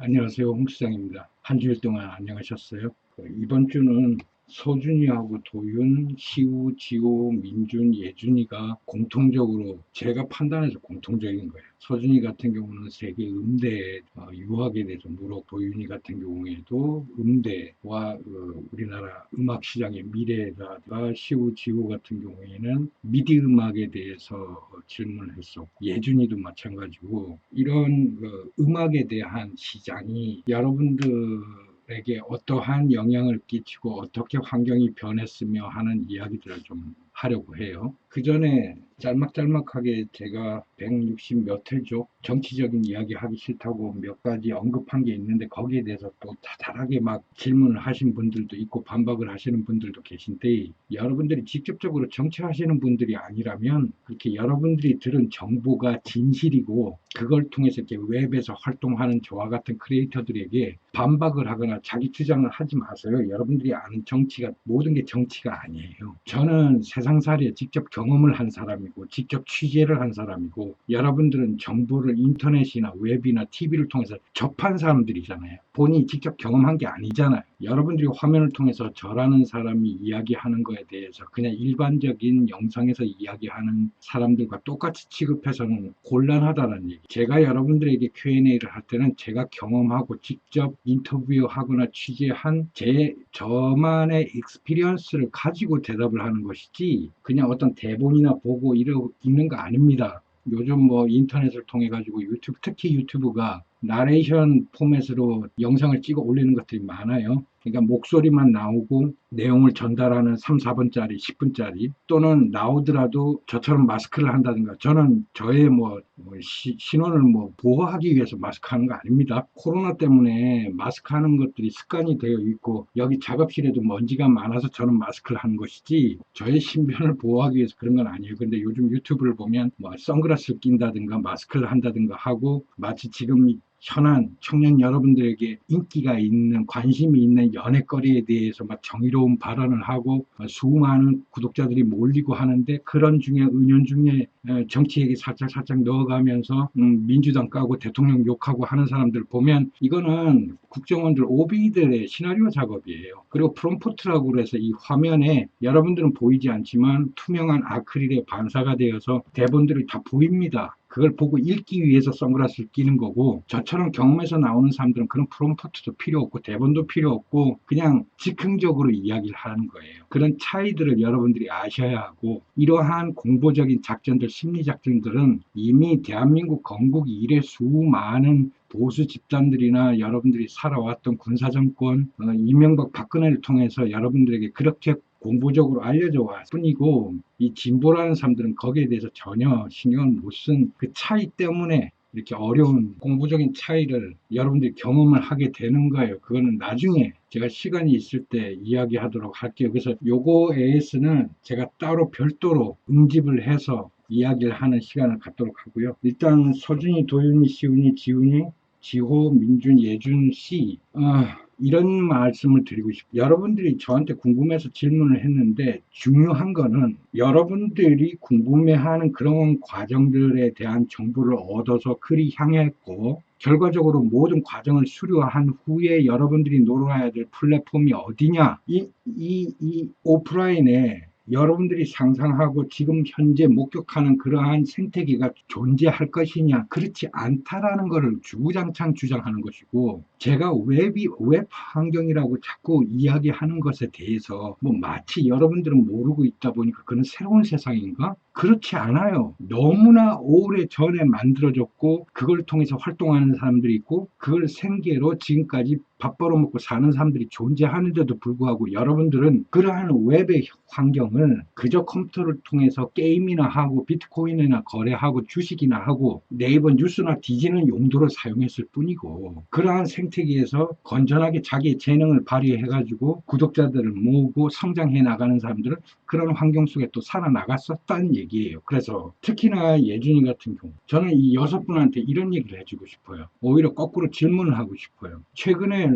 안녕하세요. 홍 시장입니다. 한 주일 동안 안녕하셨어요? 이번 주는 서준이하고 도윤, 시우, 지호, 민준, 예준이가 공통적으로 제가 판단해서 공통적인 거예요. 서준이 같은 경우는 세계 음대에 유학에 대해서 물어, 도윤이 같은 경우에도 음대와 우리나라 음악 시장의 미래에다가 시우, 지호 같은 경우에는 미디 음악에 대해서 질문을 했었고 예준이도 마찬가지고 이런 음악에 대한 시장이 여러분들에게 어떠한 영향을 끼치고 어떻게 환경이 변했으며 하는 이야기들을 좀 하려고 해요. 그 전에 짤막짤막하게 제가 160 몇 회죠. 정치적인 이야기 하기 싫다고 몇 가지 언급한 게 있는데 거기에 대해서 또 다달하게 막 질문을 하신 분들도 있고 반박을 하시는 분들도 계신데 여러분들이 직접적으로 정치하시는 분들이 아니라면 그렇게 여러분들이 들은 정보가 진실이고 그걸 통해서 이렇게 웹에서 활동하는 저와 같은 크리에이터들에게 반박을 하거나 자기 주장을 하지 마세요. 여러분들이 아는 정치가 모든 게 정치가 아니에요. 저는 세상살이에 직접 경험을 한 사람이고 직접 취재를 한 사람이고 여러분들은 정보를 인터넷이나 웹이나 TV를 통해서 접한 사람들이잖아요. 본인이 직접 경험한 게 아니잖아요. 여러분들이 화면을 통해서 저라는 사람이 이야기하는 거에 대해서 그냥 일반적인 영상에서 이야기하는 사람들과 똑같이 취급해서는 곤란하다는 얘기. 제가 여러분들에게 Q&A를 할 때는 제가 경험하고 직접 인터뷰하거나 취재한 저만의 익스피리언스를 가지고 대답을 하는 것이지 그냥 어떤 대본이나 보고 읽는 거 아닙니다. 요즘 뭐 인터넷을 통해 가지고 유튜브, 특히 유튜브가 나레이션 포맷으로 영상을 찍어 올리는 것들이 많아요. 그러니까 목소리만 나오고 내용을 전달하는 3, 4분짜리, 10분짜리 또는 나오더라도 저처럼 마스크를 한다든가 저는 저의 신원을 보호하기 위해서 마스크 하는 거 아닙니다. 코로나 때문에 마스크 하는 것들이 습관이 되어 있고 여기 작업실에도 먼지가 많아서 저는 마스크를 하는 것이지 저의 신변을 보호하기 위해서 그런 건 아니에요. 근데 요즘 유튜브를 보면 선글라스를 낀다든가 마스크를 한다든가 하고 마치 지금 현안 청년 여러분들에게 인기가 있는 관심이 있는 연애거리에 대해서 막 정의로운 발언을 하고 수많은 구독자들이 몰리고 하는데 그런 중에 은연중에 정치 얘기 살짝 넣어가면서 민주당 까고 대통령 욕하고 하는 사람들 보면 이거는 국정원들 오비들의 시나리오 작업이에요. 그리고 프롬프트라고 그래서 이 화면에 여러분들은 보이지 않지만 투명한 아크릴에 반사가 되어서 대본들이 다 보입니다. 그걸 보고 읽기 위해서 선글라스를 끼는 거고 저처럼 경험에서 나오는 사람들은 그런 프롬프트도 필요 없고 대본도 필요 없고 그냥 즉흥적으로 이야기를 하는 거예요. 그런 차이들을 여러분들이 아셔야 하고 이러한 공보적인 작전들, 심리 작전들은 이미 대한민국 건국 이래 수많은 보수 집단들이나 여러분들이 살아왔던 군사정권, 이명박 박근혜를 통해서 여러분들에게 그렇게 공보적으로 알려져 왔을 뿐이고 이 진보라는 사람들은 거기에 대해서 전혀 신경을 못 쓴 그 차이 때문에 이렇게 어려운 공부적인 차이를 여러분들이 경험을 하게 되는 거예요. 그거는 나중에 제가 시간이 있을 때 이야기하도록 할게요. 그래서 요거 AS는 제가 따로 별도로 응집을 해서 이야기를 하는 시간을 갖도록 하고요. 일단 서준이, 도윤이, 시훈이, 지훈이, 지호, 민준, 예준, 씨 이런 말씀을 드리고 싶어요. 여러분들이 저한테 궁금해서 질문을 했는데 중요한 거는 여러분들이 궁금해하는 그런 과정들에 대한 정보를 얻어서 그리 향했고 결과적으로 모든 과정을 수료한 후에 여러분들이 놀아야 될 플랫폼이 어디냐? 이 오프라인에 여러분들이 상상하고 지금 현재 목격하는 그러한 생태계가 존재할 것이냐 그렇지 않다라는 것을 주구장창 주장하는 것이고 제가 웹 환경이라고 자꾸 이야기하는 것에 대해서 마치 여러분들은 모르고 있다 보니까 그는 새로운 세상인가? 그렇지 않아요. 너무나 오래 전에 만들어졌고 그걸 통해서 활동하는 사람들이 있고 그걸 생계로 지금까지 밥 벌어먹고 사는 사람들이 존재하는데도 불구하고 여러분들은 그러한 웹의 환경을 그저 컴퓨터를 통해서 게임이나 하고 비트코인이나 거래하고 주식이나 하고 네이버 뉴스나 뒤지는 용도로 사용했을 뿐이고 그러한 생태계에서 건전하게 자기의 재능을 발휘해가지고 구독자들을 모으고 성장해 나가는 사람들은 그런 환경 속에 또 살아나갔었다는 얘기예요. 그래서 특히나 예준이 같은 경우 저는 이 6분한테 이런 얘기를 해주고 싶어요. 오히려 거꾸로 질문을 하고 싶어요. 최근에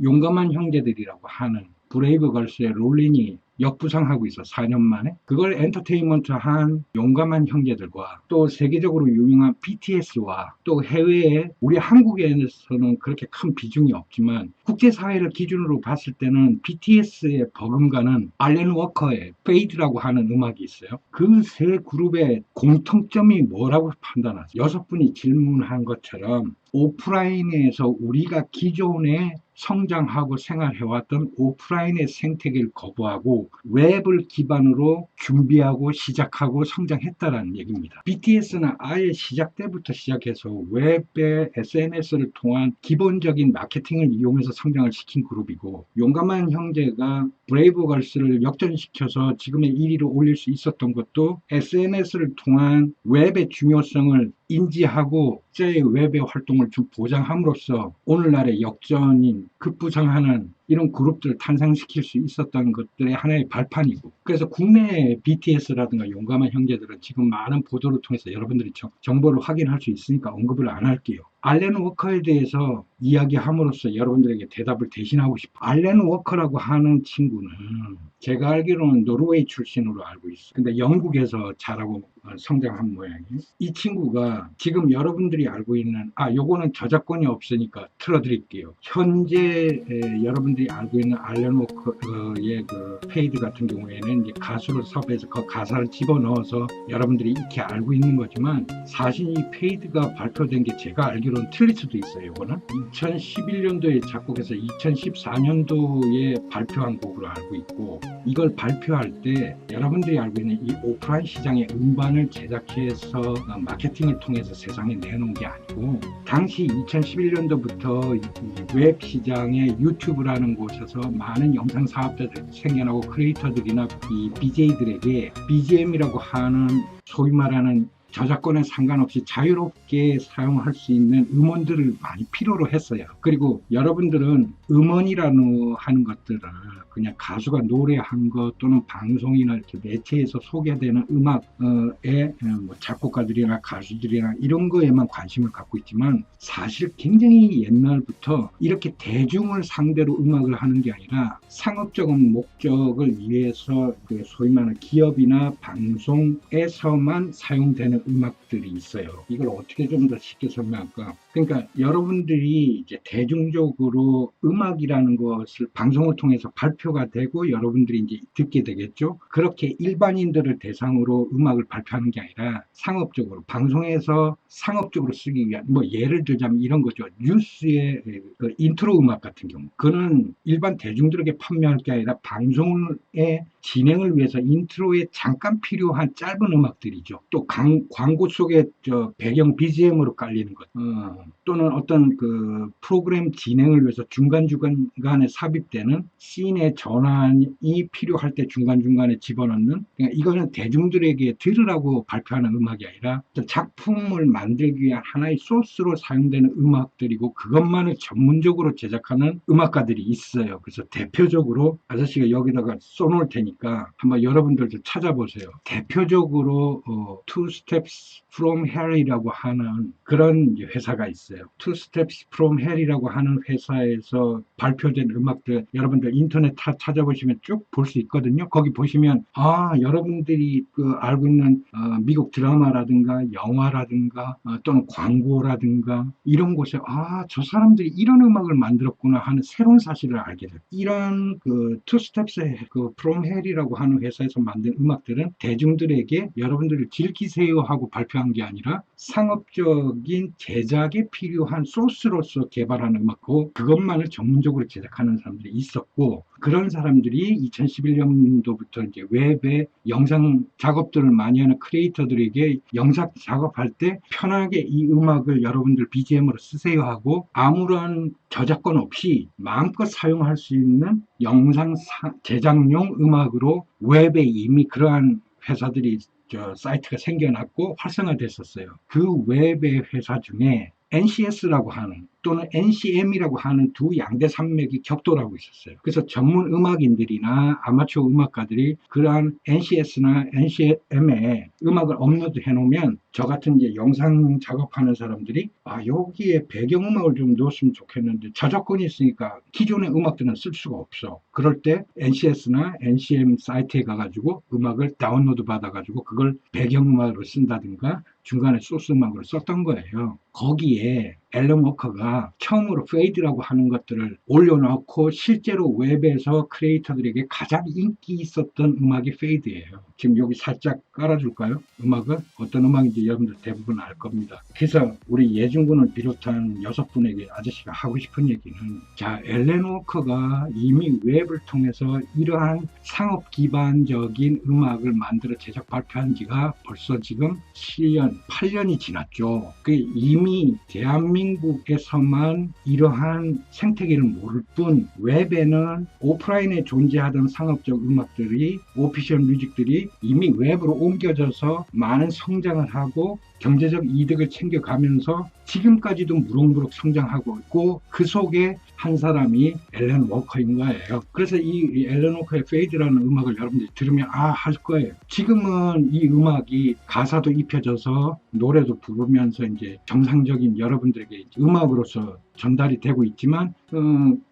용감한 형제들이라고 하는 브레이브 걸스의 롤린이 역부상하고 있어. 4년 만에. 그걸 엔터테인먼트한 용감한 형제들과 또 세계적으로 유명한 BTS와 또 해외에 우리 한국에서는 그렇게 큰 비중이 없지만 국제사회를 기준으로 봤을 때는 BTS의 버금가는 알렌 워커의 페이드라고 하는 음악이 있어요. 그 세 그룹의 공통점이 뭐라고 판단하세요? 6분이 질문한 것처럼 오프라인에서 우리가 기존에 성장하고 생활해왔던 오프라인의 생태계를 거부하고 웹을 기반으로 준비하고 시작하고 성장했다라는 얘기입니다. BTS는 아예 시작 때부터 시작해서 웹의 SNS를 통한 기본적인 마케팅을 이용해서 성장을 시킨 그룹이고, 용감한 형제가 브레이브걸스를 역전시켜서 지금의 1위로 올릴 수 있었던 것도 SNS를 통한 웹의 중요성을 인지하고 국제의 웹의 활동을 좀 보장함으로써 오늘날의 역전인 급부상하는 이런 그룹들을 탄생시킬 수 있었던 것들의 하나의 발판이고, 그래서 국내 BTS라든가 용감한 형제들은 지금 많은 보도를 통해서 여러분들이 정보를 확인할 수 있으니까 언급을 안 할게요. 알렌 워커에 대해서 이야기함으로써 여러분들에게 대답을 대신하고 싶어요. 알렌 워커라고 하는 친구는 제가 알기로는 노르웨이 출신으로 알고 있어요. 근데 영국에서 자라고 성장한 모양이에요. 이 친구가 지금 여러분들이 알고 있는, 요거는 저작권이 없으니까 틀어드릴게요. 현재 여러분들이 알고 있는 알렌 워커의 그 페이드 같은 경우에는 이제 가수를 섭외해서 그 가사를 집어넣어서 여러분들이 이렇게 알고 있는 거지만, 사실 이 페이드가 발표된 게 제가 알기로는 틀릴 수도 있어요. 이거는 2011년도에 작곡해서 2014년도에 발표한 곡으로 알고 있고, 이걸 발표할 때 여러분들이 알고 있는 이 오프라인 시장의 음반을 제작해서 마케팅을 통해서 세상에 내놓은 게 아니고, 당시 2011년도부터 웹 시장의 유튜브라는 곳에서 많은 영상 사업자들이 생겨나고 크리에이터들이나 이 BJ들에게 BGM이라고 하는 소위 말하는 저작권에 상관없이 자유롭게 사용할 수 있는 음원들을 많이 필요로 했어요. 그리고 여러분들은 음원이라는 하는 것들을 그냥 가수가 노래한 것 또는 방송이나 이렇게 매체에서 소개되는 음악에 작곡가들이나 가수들이나 이런 거에만 관심을 갖고 있지만, 사실 굉장히 옛날부터 이렇게 대중을 상대로 음악을 하는 게 아니라 상업적인 목적을 위해서 그 소위 말하는 기업이나 방송에서만 사용되는 음악들이 있어요. 이걸 어떻게 좀 더 쉽게 설명할까? 그러니까 여러분들이 이제 대중적으로 음악이라는 것을 방송을 통해서 발표가 되고 여러분들이 이제 듣게 되겠죠. 그렇게 일반인들을 대상으로 음악을 발표하는 게 아니라 상업적으로 방송에서 상업적으로 쓰기 위한, 예를 들자면 이런 거죠. 뉴스의 그 인트로 음악 같은 경우, 그는 일반 대중들에게 판매할 게 아니라 방송의 진행을 위해서 인트로에 잠깐 필요한 짧은 음악들이죠. 또 광고 속에 배경 BGM으로 깔리는 것, 또는 어떤 그 프로그램 진행을 위해서 중간중간에 삽입되는 씬의 전환이 필요할 때 중간중간에 집어넣는, 그러니까 이거는 대중들에게 들으라고 발표하는 음악이 아니라 작품을 만들기 위한 하나의 소스로 사용되는 음악들이고, 그것만을 전문적으로 제작하는 음악가들이 있어요. 그래서 대표적으로 아저씨가 여기다가 써놓을 테니까 한번 여러분들도 찾아보세요. 대표적으로 Two Steps from Hell이라고 하는 그런 회사가 있어요. Two Steps from Hell이라고 하는 회사에서 발표된 음악들 여러분들 인터넷 찾아보시면 쭉 볼 수 있거든요. 거기 보시면 여러분들이 그 알고 있는 미국 드라마라든가 영화라든가 또는 광고라든가 이런 곳에 저 사람들이 이런 음악을 만들었구나 하는 새로운 사실을 알게 돼요. 이런 그 Two Steps의 그 From Hell이라고 하는 회사에서 만든 음악들은 대중들에게 여러분들을 즐기세요 하고 발표한 게 아니라 상업적인 제작에 필요한 소스로서 개발하는 음악이고, 그것만을 전문적으로 제작하는 사람들이 있었고, 그런 사람들이 2011년도부터 이제 웹에 영상 작업들을 많이 하는 크리에이터들에게 영상 작업할 때 편하게 이 음악을 여러분들 BGM으로 쓰세요 하고, 아무런 저작권 없이 마음껏 사용할 수 있는 영상 제작용 음악으로 웹에 이미 그러한 회사들이 사이트가 생겨났고 활성화됐었어요. 그 웹의 회사 중에 NCS라고 하는 또는 NCM이라고 하는 두 양대 산맥이 격돌하고 있었어요. 그래서 전문 음악인들이나 아마추어 음악가들이 그러한 NCS나 NCM에 음악을 업로드 해놓으면 저 같은 이제 영상 작업하는 사람들이 여기에 배경음악을 좀 넣었으면 좋겠는데 저작권이 있으니까 기존의 음악들은 쓸 수가 없어. 그럴 때 NCS나 NCM 사이트에 가가지고 음악을 다운로드 받아가지고 그걸 배경음악으로 쓴다든가 중간에 소스 음악으로 썼던 거예요. 거기에 앨런 워커가 처음으로 페이드라고 하는 것들을 올려놓고 실제로 웹에서 크리에이터들에게 가장 인기 있었던 음악이 페이드예요. 지금 여기 살짝 깔아줄까요? 음악은 어떤 음악인지 여러분들 대부분 알 겁니다. 그래서 우리 예준군을 비롯한 6분에게 아저씨가 하고 싶은 얘기는, 자, 앨런 워커가 이미 웹을 통해서 이러한 상업 기반적인 음악을 만들어 제작 발표한 지가 벌써 지금 7년, 8년이 지났죠. 이미 대한민국에서만 이러한 생태계를 모를 뿐 웹에는 오프라인에 존재하던 상업적 음악들이, 오피셜 뮤직들이 이미 웹으로 옮겨져서 많은 성장을 하고 경제적 이득을 챙겨가면서 지금까지도 무럭무럭 성장하고 있고, 그 속에 한 사람이 앨런 워커인 거예요. 그래서 이 앨런 워커의 페이드라는 음악을 여러분들이 들으면 할 거예요. 지금은 이 음악이 가사도 입혀져서 노래도 부르면서 이제 정상적인 여러분들에게 음악으로서 전달이 되고 있지만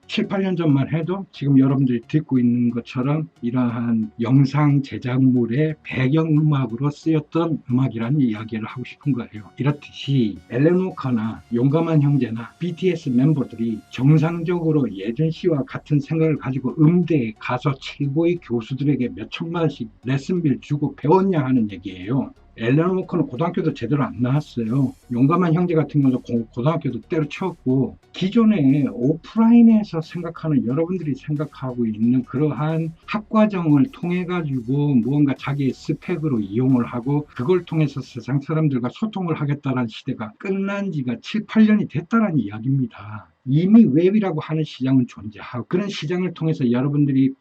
7, 8년 전만 해도 지금 여러분들이 듣고 있는 것처럼 이러한 영상 제작물의 배경음악으로 쓰였던 음악이라는 이야기를 하고 싶은 거예요. 이렇듯이 앨런 워커나 용감한 형제나 BTS 멤버들이 정상적으로 예준 씨와 같은 생각을 가지고 음대에 가서 최고의 교수들에게 몇 천만 원씩 레슨비를 주고 배웠냐 하는 얘기예요. 앨런 워커는 고등학교도 제대로 안 나왔어요. 용감한 형제 같은 경우도 고등학교도 때려치웠고, 기존에 오프라인에서 생각하는, 여러분들이 생각하고 있는 그러한 학과정을 통해 가지고 무언가 자기의 스펙으로 이용을 하고 그걸 통해서 세상 사람들과 소통을 하겠다는 시대가 끝난 지가 7, 8년이 됐다는 이야기입니다. 이미 웹이라고 하는 시장은 존재하고, 그런 시장을 통해서 여러분들이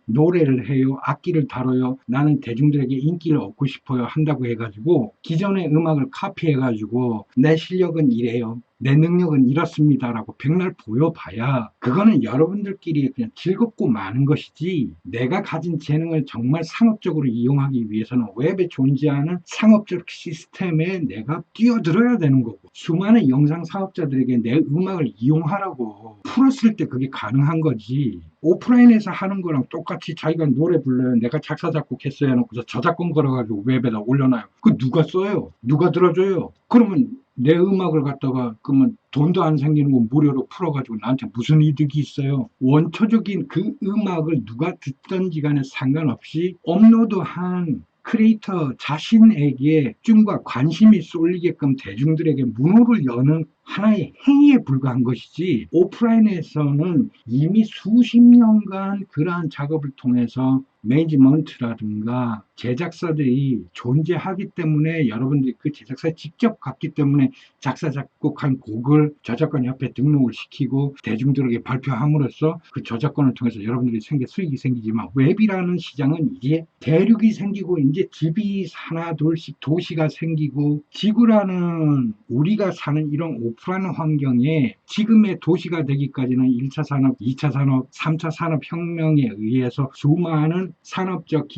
노래를 해요, 악기를 다뤄요, 나는 대중들에게 인기를 얻고 싶어요 한다고 해가지고 기존의 음악을 카피해가지고 내 실력은 이래요, 내 능력은 이렇습니다라고 백날 보여봐야 그거는 여러분들끼리 그냥 즐겁고 마는 것이지, 내가 가진 재능을 정말 상업적으로 이용하기 위해서는 웹에 존재하는 상업적 시스템에 내가 뛰어들어야 되는 거고, 수많은 영상 사업자들에게 내 음악을 이용하라고 풀었을 때 그게 가능한 거지, 오프라인에서 하는 거랑 똑같이 자기가 노래 불러요, 내가 작사 작곡했어요 해놓고서 저작권 걸어가지고 웹에다 올려놔요. 그 누가 써요? 누가 들어줘요? 그러면 내 음악을 갖다가 그러면 돈도 안 생기는 거 무료로 풀어가지고 나한테 무슨 이득이 있어요? 원초적인 그 음악을 누가 듣든지 간에 상관없이 업로드한 크리에이터 자신에게 집중과 관심이 쏠리게끔 대중들에게 문호를 여는 하나의 행위에 불과한 것이지, 오프라인에서는 이미 수십 년간 그러한 작업을 통해서 매니지먼트라든가 제작사들이 존재하기 때문에 여러분들이 그 제작사에 직접 갔기 때문에 작사 작곡한 곡을 저작권협회에 등록을 시키고 대중들에게 발표함으로써 그 저작권을 통해서 여러분들이 수익이 생기지만, 웹이라는 시장은 이제 대륙이 생기고 이제 집이 하나 둘씩 도시가 생기고, 지구라는 우리가 사는 이런 오프라인 환경에 지금의 도시가 되기까지는 1차 산업, 2차 산업, 3차 산업혁명에 의해서 수많은 산업적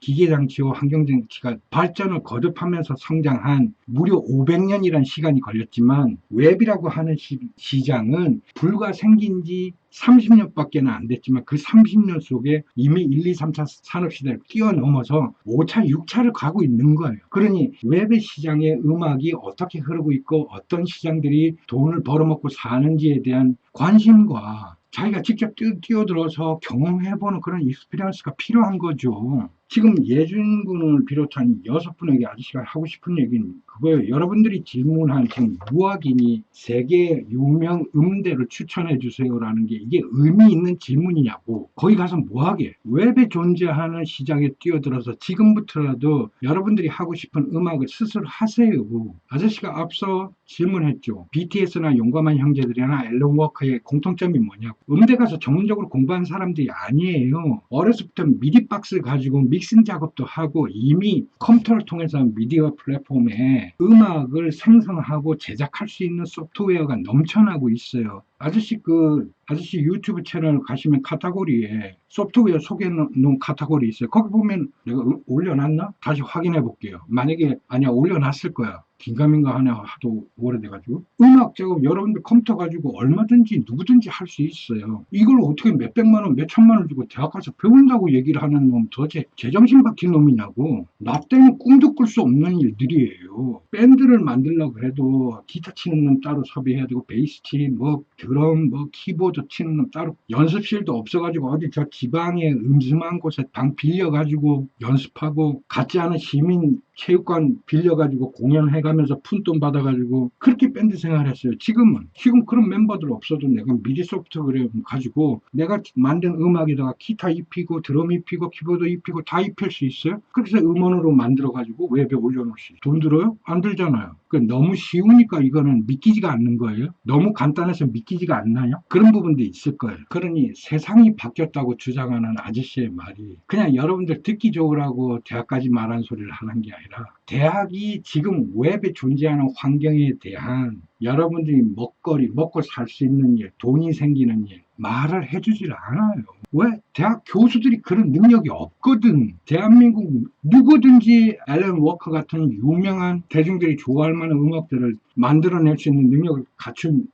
기계장치와 환경장치가 발전을 거듭하면서 성장한 무려 500년이라는 시간이 걸렸지만, 웹이라고 하는 시장은 불과 생긴 지 30년밖에 안 됐지만 그 30년 속에 이미 1, 2, 3차 산업시대를 뛰어넘어서 5차, 6차를 가고 있는 거예요. 그러니 웹의 시장에 음악이 어떻게 흐르고 있고 어떤 시장들이 돈을 벌어먹고 사는지에 대한 관심과 자기가 직접 뛰어들어서 경험해보는 그런 익스피리언스가 필요한 거죠. 지금 예준군을 비롯한 6분에게 아저씨가 하고 싶은 얘기는 그거예요. 여러분들이 질문한 지금 유학인이 세계 유명 음대를 추천해 주세요라는 게 이게 의미 있는 질문이냐고. 거기 가서 뭐하게? 웹에 존재하는 시장에 뛰어들어서 지금부터라도 여러분들이 하고 싶은 음악을 스스로 하세요. 아저씨가 앞서 질문했죠. BTS나 용감한 형제들이나 앨런 워커의 공통점이 뭐냐고. 음대 가서 전문적으로 공부한 사람들이 아니에요. 어렸을 부터 미디박스 가지고 믹싱 작업도 하고 이미 컴퓨터를 통해서 미디어 플랫폼에 음악을 생성하고 제작할 수 있는 소프트웨어가 넘쳐나고 있어요. 아저씨 유튜브 채널 가시면 카테고리에 소프트웨어 소개해 놓은 카테고리 있어요. 거기 보면 내가 올려놨나? 다시 확인해 볼게요. 만약에 아니야, 올려놨을 거야. 긴가민가 하냐, 하도 오래돼가지고. 음악 작업 여러분들 컴퓨터 가지고 얼마든지 누구든지 할 수 있어요. 이걸 어떻게 몇백만 원, 몇천만 원 주고 대학 가서 배운다고 얘기를 하는 놈 도대체 제정신 박힌 놈이냐고. 나 때는 꿈도 꿀 수 없는 일들이에요. 밴드를 만들려고 해도 기타 치는 놈 따로 섭외해야 되고, 베이스 치는 뭐 드럼 뭐 키보드 치는 놈 따로, 연습실도 없어가지고 어디 저 지방에 음스만 곳에 방 빌려가지고 연습하고, 같지 않은 시민 체육관 빌려가지고 공연해가면서 푼돈 받아가지고 그렇게 밴드 생활했어요. 지금 그런 멤버들 없어도 내가 미디 소프트웨어 가지고 내가 만든 음악에다가 기타 입히고 드럼 입히고 키보드 입히고 다 입힐 수 있어요. 그래서 음원으로 만들어가지고 웹에 올려놓을 수 있어요. 돈 들어요? 안 들잖아요. 너무 쉬우니까 이거는 믿기지가 않는 거예요. 너무 간단해서 믿기지가 않나요? 그런 부분도 있을 거예요. 그러니 세상이 바뀌었다고 주장하는 아저씨의 말이 그냥 여러분들 듣기 좋으라고 대학까지 말한 소리를 하는 게 아니라, 대학이 지금 웹에 존재하는 환경에 대한 여러분들이 먹고 살 수 있는 일, 돈이 생기는 일, 말을 해주질 않아요. 왜? 대학 교수들이 그런 능력이 없거든. 대한민국 누구든지 앨런 워커 같은 유명한 대중들이 좋아할 만한 음악들을 만들어낼 수 있는 능력을 갖춘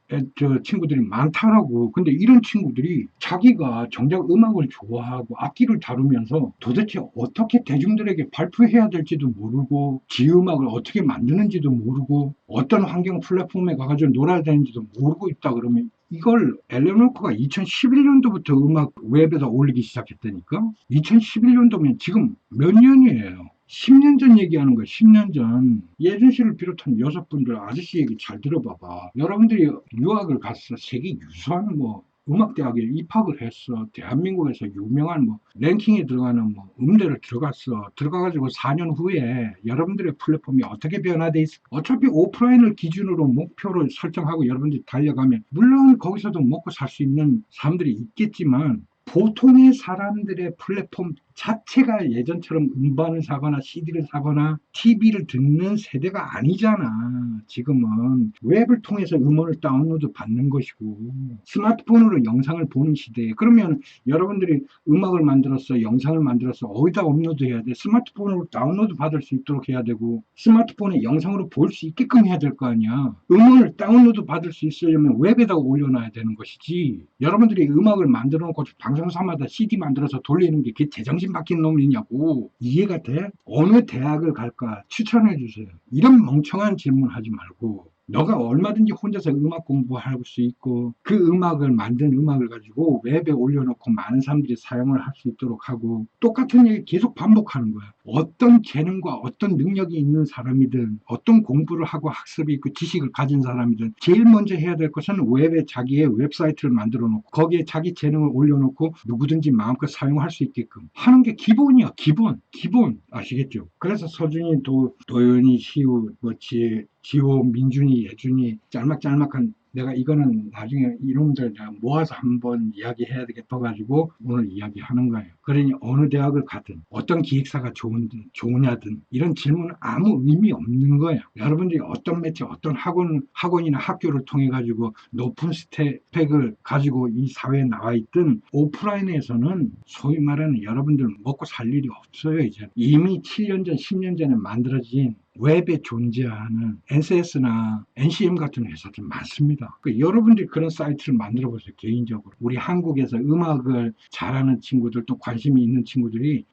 친구들이 많다라고. 근데 이런 친구들이 자기가 정작 음악을 좋아하고 악기를 다루면서 도대체 어떻게 대중들에게 발표해야 될지도 모르고, 지음악을 어떻게 만드는지도 모르고, 어떤 환경 플랫폼에 가가지고 놀아야 되는지도 모르고 있다 그러면, 이걸 앨런 워커가 2011년도부터 음악 웹에다 올리기 시작했다니까? 2011년도면 지금 몇 년이에요? 10년 전 얘기하는 거예요. 10년 전. 예준 씨를 비롯한 6분들 아저씨 얘기 잘 들어봐봐. 여러분들이 유학을 갔어. 세계 유수한 음악대학에 입학을 했어. 대한민국에서 유명한 랭킹에 들어가는 음대를 들어갔어. 들어가가지고 4년 후에 여러분들의 플랫폼이 어떻게 변화돼 있어? 어차피 오프라인을 기준으로 목표를 설정하고 여러분들이 달려가면, 물론 거기서도 먹고 살 수 있는 사람들이 있겠지만, 보통의 사람들의 플랫폼 자체가 예전처럼 음반을 사거나 CD를 사거나 TV를 듣는 세대가 아니잖아. 지금은 웹을 통해서 음원을 다운로드 받는 것이고 스마트폰으로 영상을 보는 시대에, 그러면 여러분들이 음악을 만들었어, 영상을 만들었어, 어디다 업로드해야 돼? 스마트폰으로 다운로드 받을 수 있도록 해야 되고, 스마트폰에 영상으로 볼 수 있게끔 해야 될 거 아니야. 음원을 다운로드 받을 수 있으려면 웹에다가 올려놔야 되는 것이지. 여러분들이 음악을 만들어 놓고 방송사마다 CD 만들어서 돌리는 게 그게 제정신 박힌 놈이냐고. 이해가 돼? 어느 대학을 갈까 추천해 주세요. 이런 멍청한 질문 하지 말고, 너가 얼마든지 혼자서 음악 공부할 수 있고, 그 음악을 만든 음악을 가지고 웹에 올려놓고 많은 사람들이 사용을 할 수 있도록 하고, 똑같은 얘기 계속 반복하는 거야. 어떤 재능과 어떤 능력이 있는 사람이든, 어떤 공부를 하고 학습이 있고 지식을 가진 사람이든, 제일 먼저 해야 될 것은 웹에 자기의 웹사이트를 만들어 놓고 거기에 자기 재능을 올려놓고 누구든지 마음껏 사용할 수 있게끔 하는 게 기본이야. 기본 아시겠죠? 그래서 서준이, 도연이, 시우, 지호, 민준이, 예준이, 짤막짤막한, 내가 이거는 나중에 이놈들 내가 모아서 한번 이야기해야 되겠다가지고 오늘 이야기하는 거예요. 그러니 어느 대학을 가든 어떤 기획사가 좋으냐든 이런 질문은 아무 의미 없는 거예요. 여러분들이 어떤 매체, 어떤 학원이나 학교를 통해 가지고 높은 스펙을 가지고 이 사회에 나와 있든, 오프라인에서는 소위 말하는 여러분들 먹고 살 일이 없어요. 이제 이미 7년 전, 10년 전에 만들어진 웹에 존재하는 NCS나 NCM 같은 회사들 많습니다. 여러분들이 그런 사이트를 만들어 보세요. 개인적으로 우리 한국에서 음악을 잘하는 친구들, 또 관심이 있는 친구들이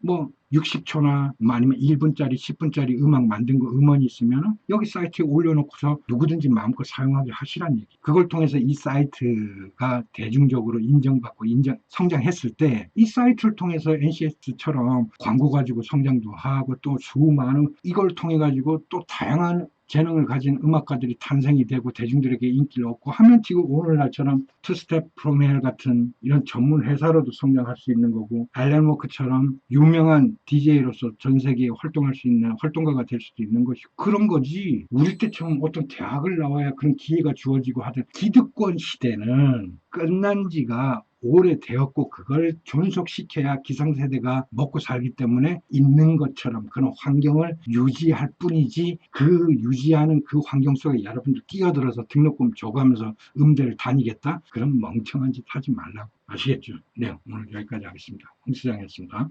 60초나 아니면 1분짜리 10분짜리 음악 만든 거 음원이 있으면 여기 사이트에 올려놓고서 누구든지 마음껏 사용하게 하시란 얘기. 그걸 통해서 이 사이트가 대중적으로 인정받고 성장했을 때, 이 사이트를 통해서 NCS처럼 광고 가지고 성장도 하고, 또 수많은 이걸 통해 가지고 또 다양한 재능을 가진 음악가들이 탄생이 되고 대중들에게 인기를 얻고 하면, 지금 오늘날처럼 투스텝 프롬 헬 같은 이런 전문 회사로도 성장할 수 있는 거고, 앨런 워크처럼 유명한 DJ로서 전 세계에 활동할 수 있는 활동가가 될 수도 있는 것이고, 그런 거지. 우리 때처럼 어떤 대학을 나와야 그런 기회가 주어지고 하던 기득권 시대는 끝난 지가 오래되었고 그걸 존속시켜야 기성세대가 먹고 살기 때문에 있는 것처럼 그런 환경을 유지할 뿐이지, 그 유지하는 그 환경 속에 여러분들 끼어들어서 등록금 줘가면서 음대를 다니겠다? 그런 멍청한 짓 하지 말라고. 아시겠죠? 네, 오늘 여기까지 하겠습니다. 홍 시장이었습니다.